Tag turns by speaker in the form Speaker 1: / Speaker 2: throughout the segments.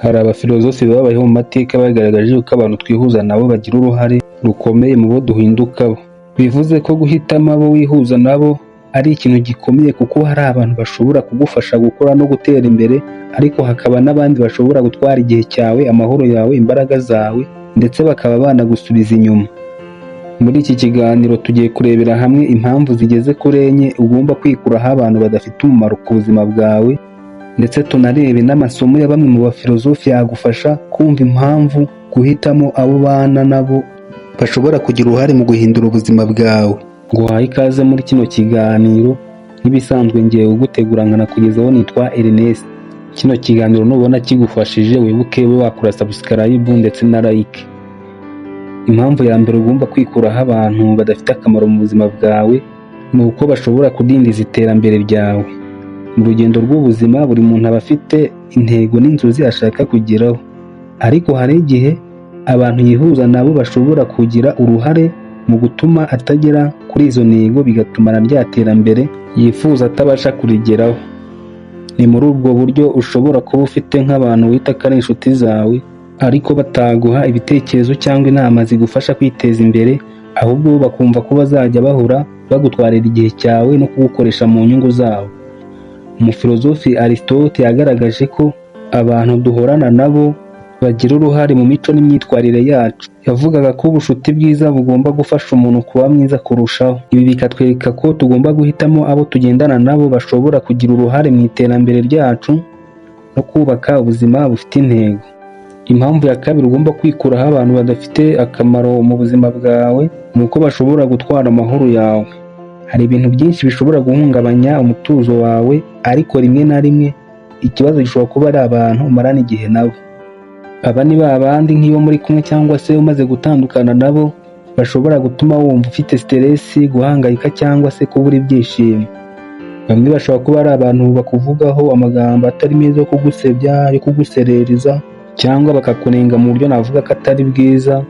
Speaker 1: Hari abafilozofi babayeho mu mateka bagaragaje yuko abantu twihuza nabo bagira uruhare rukomeye mu bo duhindukaho. Bivuze ko guhitamo abo wihuza nabo ari ikintu gikomeye, kuko hari abantu bashobora kugufasha gukora no gutera imbere, ariko hakaba n'abandi bashobora gutwara igihe cyawe, amahoro yawe, imbaraga zawe, ndetse bakaba banagusubiza inyuma. Muri iki kiganiro tugiye kurebera hamwe impamvu zigeze kuri enye ugomba kwikuraho abantu badafite umumaro ku buzima bwawe, ndetse tunarebe n'amasomo ya bamwe mu bafilozofi yagufasha kumva impamvu guhitamo abo ubana nabo bashobora kugira uruhare mu guhindura ubuzima bwawe. Nguhaye ikaze muri kino kiganiro, nk'ibisanzwe ngiye kugutegura nkanakugezaho nitwa Ernest. Kino kiganiro nubona kigufashije wibuke wakora subscribe ndetse na like. Impamvu ya mbere ugomba kwikuraho abantu badafite akamaro mu buzima bwawe ni uko bashobora kudindiza iterambere ryawe. Mu rugendo rw'ubuzima buri muntu aba afite intego n'inzozi ashaka kugeraho, ariko hari igihe abantu yihuza nabo bashobora kugira uruhare mu gutuma atagera kuri izo ntego, bigatuma na rya terambere yifuza atabasha kurigeraho. Ni muri ubwo buryo ushobora kuba ufite nk'abantu wita ko ari inshuti zawe, ariko bataguha ibitekerezo cyangwa inama zigufasha kwiteza imbere, ahubwo bakumva ko bazajya bahora bagutwarira igihe cyawe no kugukoresha mu nyungu zabo. Umufilozofi Aristote yagaragaje ko abantu duhorana nabo bagira uruhare mu mico n'imyitwarire yacu. Yavugaga ko ubucuti bwiza bugomba gufasha umuntu kuba mwiza kurushaho. Ibi bikatwereka ko tugomba guhitamo abo tugendana nabo bashobora kugira uruhare mu iterambere ryacu no kubaka ubuzima bufite intego. Impamvu ya kabiri ugomba kwikuraho abantu badafite akamaro mu buzima bwawe ni uko bashobora gutwara amahoro yawe. Hari ibintu byinshi bishobora guhungabanya umutuzo wawe, ariko rimwe na rimwe ikibazo gishobora kuba ari abantu umarana igihe nabo. Aba ni ba bandi nk'iyo muri kumwe cyangwa se umaze gutandukana nabo bashobora gutuma wumva ufite stress, guhangayika cyangwa se kubura ibyishimo. Bamwe bashobora kuba ari abantu bakuvugaho amagambo atari meza yo kugusebya, yo kuguserereza, cyangwa bakakunenga mu buryo navuga ko atari bwiza.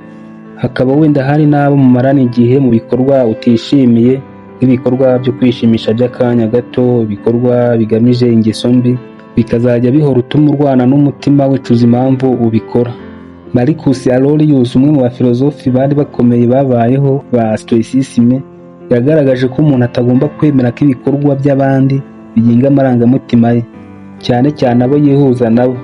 Speaker 1: Hakaba wenda hari n'abo mumarana igihe mu bikorwa utishimiye, nk'ibikorwa byo kwishimisha by'akanya gato, ibikorwa bigamije ingeso mbi, bikazajya bihora utuma urwana n'umutima wicuza impamvu ubikora. Marcus Aurelius, umwe mu bafilozofi bari bakomeye babayeho ba Stoicisme, yagaragaje ko umuntu atagomba kwemera ko ibikorwa by'abandi bigenga amarangamutima ye, cyane cyane abo yihuza nabo.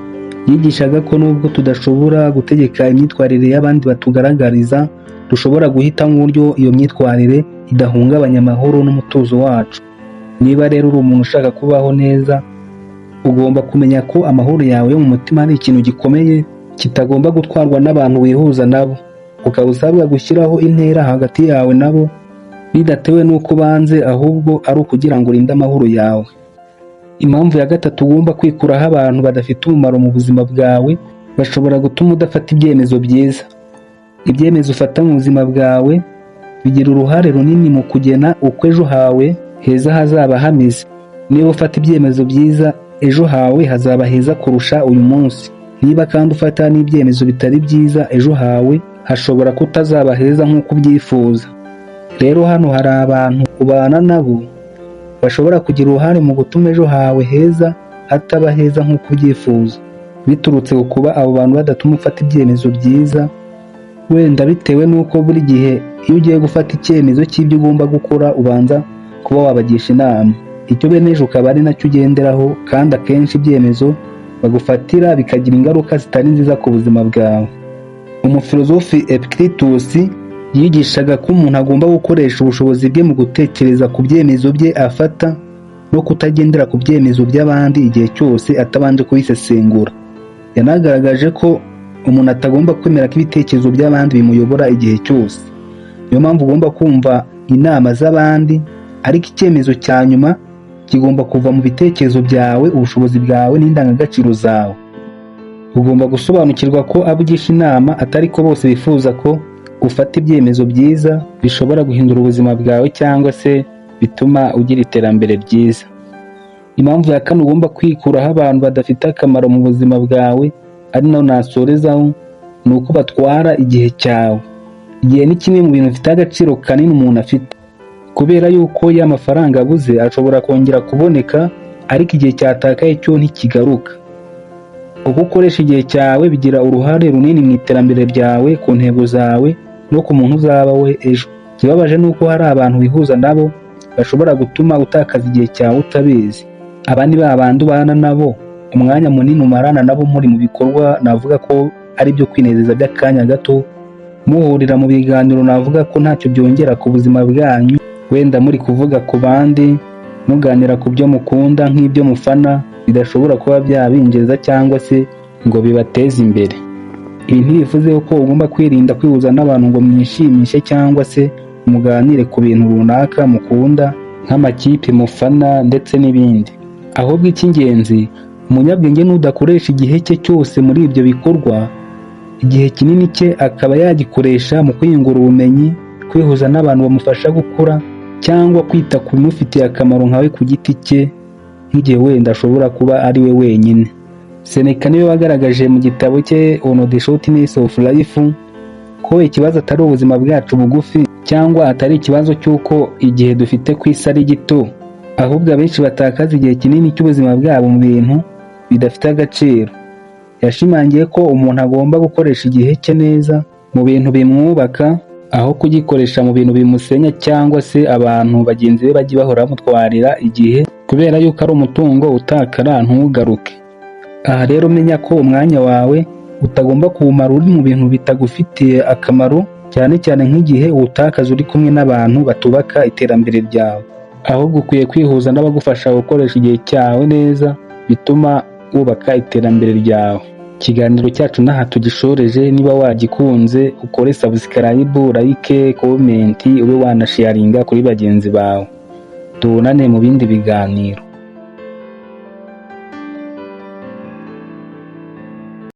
Speaker 1: Yigishaga ko nubwo tudashobora gutegeka imyitwarire y'abandi batugaragariza, dushobora guhitamo uburyo iyo myitwarire idahungabanya amahoro n'umutuzo wacu. Niba rero uri umuntu ushaka kubaho neza, ugomba kumenya ko amahoro yawe yo mu mutima ari ikintu gikomeye, kitagomba gutwarwa n'abantu wihuza nabo. Ukaba usabwa gushyiraho intera hagati yawe nabo, bidatewe n'uko banze, ahubwo ari ukugira ngo urinde amahoro yawe. Impamvu ya gatatu ugomba kwikuraho abantu badafite umumaro mu buzima bwawe bashobora gutuma udafata ibyemezo byiza. Ibyemezo ufata mu buzima bwawe bigira uruhare runini mu kugena uko ejo hawe heza hazaba hameze. Niba ufata ibyemezo byiza, ejo hawe hazaba heza kurusha uyu munsi. Niba kandi ufata n'ibyemezo bitari byiza, ejo hawe hashobora kutazaba heza nk'uko ubyifuza. Rero hano hari abantu ubana nabo bashobora kugira uruhare mu gutuma ejo hawe heza hataba heza nk'uko ubyifuza, biturutse ku kuba abo bantu badatuma ufata ibyemezo byiza, wenda bitewe n'uko buri gihe iyo ugiye gufata icyemezo cy'ibyo ugomba gukora ubanza kuba wabagisha inama. Icyo beneje ukaba ari nacyo ugenderaho, kandi akenshi ibyemezo bagufatira bikagira ingaruka zitari nziza ku buzima bwawe. Umufilozofi Epictetus yigishaga ko umuntu agomba gukoresha ubushobozi bwe mu gutekereza ku byemezo bye afata no kutagendera ku byemezo by'abandi igihe cyose atabanje kubisesengura. Yanagaragaje ko umuntu atagomba kwemera ko ibitekerezo by'abandi bimuyobora igihe cyose. Niyo mpamvu ugomba kumva inama z'abandi, ariko icyemezo cya nyuma kigomba kuva mu bitekerezo byawe, ubushobozi bwawe n'indangagaciro zawe. Ugomba gusobanukirwa ko abo ugisha inama atari ko bose bifuza ko ufata ibyemezo byiza bishobora guhindura ubuzima bwawe cyangwa se bituma ugira iterambere ryiza. Impamvu ya kane ugomba kwikuraho abantu badafite akamaro mu buzima bwawe, ari naho nasorezaho, ni uko batwara igihe cyawe. Igihe ni kimwe mu bintu bifite agaciro kanini umuntu afite, kubera yuko ya mafaranga abuze ashobora kongera kuboneka, ariko igihe cyatakaye cyo ntikigaruka. Uko ukoresha igihe cyawe bigira uruhare runini mu iterambere ryawe, ku ntego zawe no ku muntu uzaba we ejo. Ikibabaje ni uko hari abantu wihuza nabo bashobora gutuma utakaza igihe cyawe utabizi. Aba ni ba bandi ubana nabo, umwanya munini umarana nabo muri mu bikorwa navuga ko ari byo kwinezeza by'akanya gato, muhurira mu biganiro navuga ko ntacyo byongera ku buzima bwanyu, wenda muri kuvuga ku bandi, muganira ku byo mukunda nk'ibyo mufana, bidashobora kuba byabinjiriza cyangwa se ngo bibateze imbere. Ibi ntibivuze ko ugomba kwirinda kwihuza n'abantu ngo mwishimishe cyangwa se muganire ku bintu runaka mukunda nk'amakipe mufana ndetse n'ibindi. Ahubwo icy'ingenzi, umunyabwenge n'udakoresha igihe cye cyose muri ibyo bikorwa, igihe kinini cye akaba yagikoresha mu kwiyungura ubumenyi, kwihuza n'abantu bamufasha gukura, cyangwa kwita ku bimufitiye akamaro nkawe ku giti cye, nk'igihe wenda ashobora kuba ari we wenyine. Seneca niwe wagaragaje mu gitabo cye On the Shortness of Life ko ikibazo atari ubuzima bwacu bugufi, cyangwa atari ikibazo cy'uko igihe dufite ku isi ari gito, ahubwo abenshi batakaza igihe kinini cy'ubuzima bwabo mu bintu bidafite agaciro. Yashimangiye ko umuntu agomba gukoresha igihe cye neza mu bintu bimwubaka, aho kugikoresha mu bintu bimusenya cyangwa se abantu bagenzi be bajye bahora bamutwarira igihe kubera yuko ari umutungo utakara ntugaruke. Aha rero menya ko umwanya wawe utagomba kuwumara uri mu bintu bitagufitiye akamaro, cyane cyane nk'igihe uwutakaza uri kumwe n'abantu batubaka iterambere ryawe. Ahubwo ukwiye kwihuza n'abagufasha gukoresha igihe cyawe neza, bituma wubaka iterambere ryawe. Ikiganiro cyacu n'aha tugishoreje. Niba wagikunze ukore subscribe, like, comment, ube wanasharinga kuri bagenzi bawe. Tubonane mu bindi biganiro.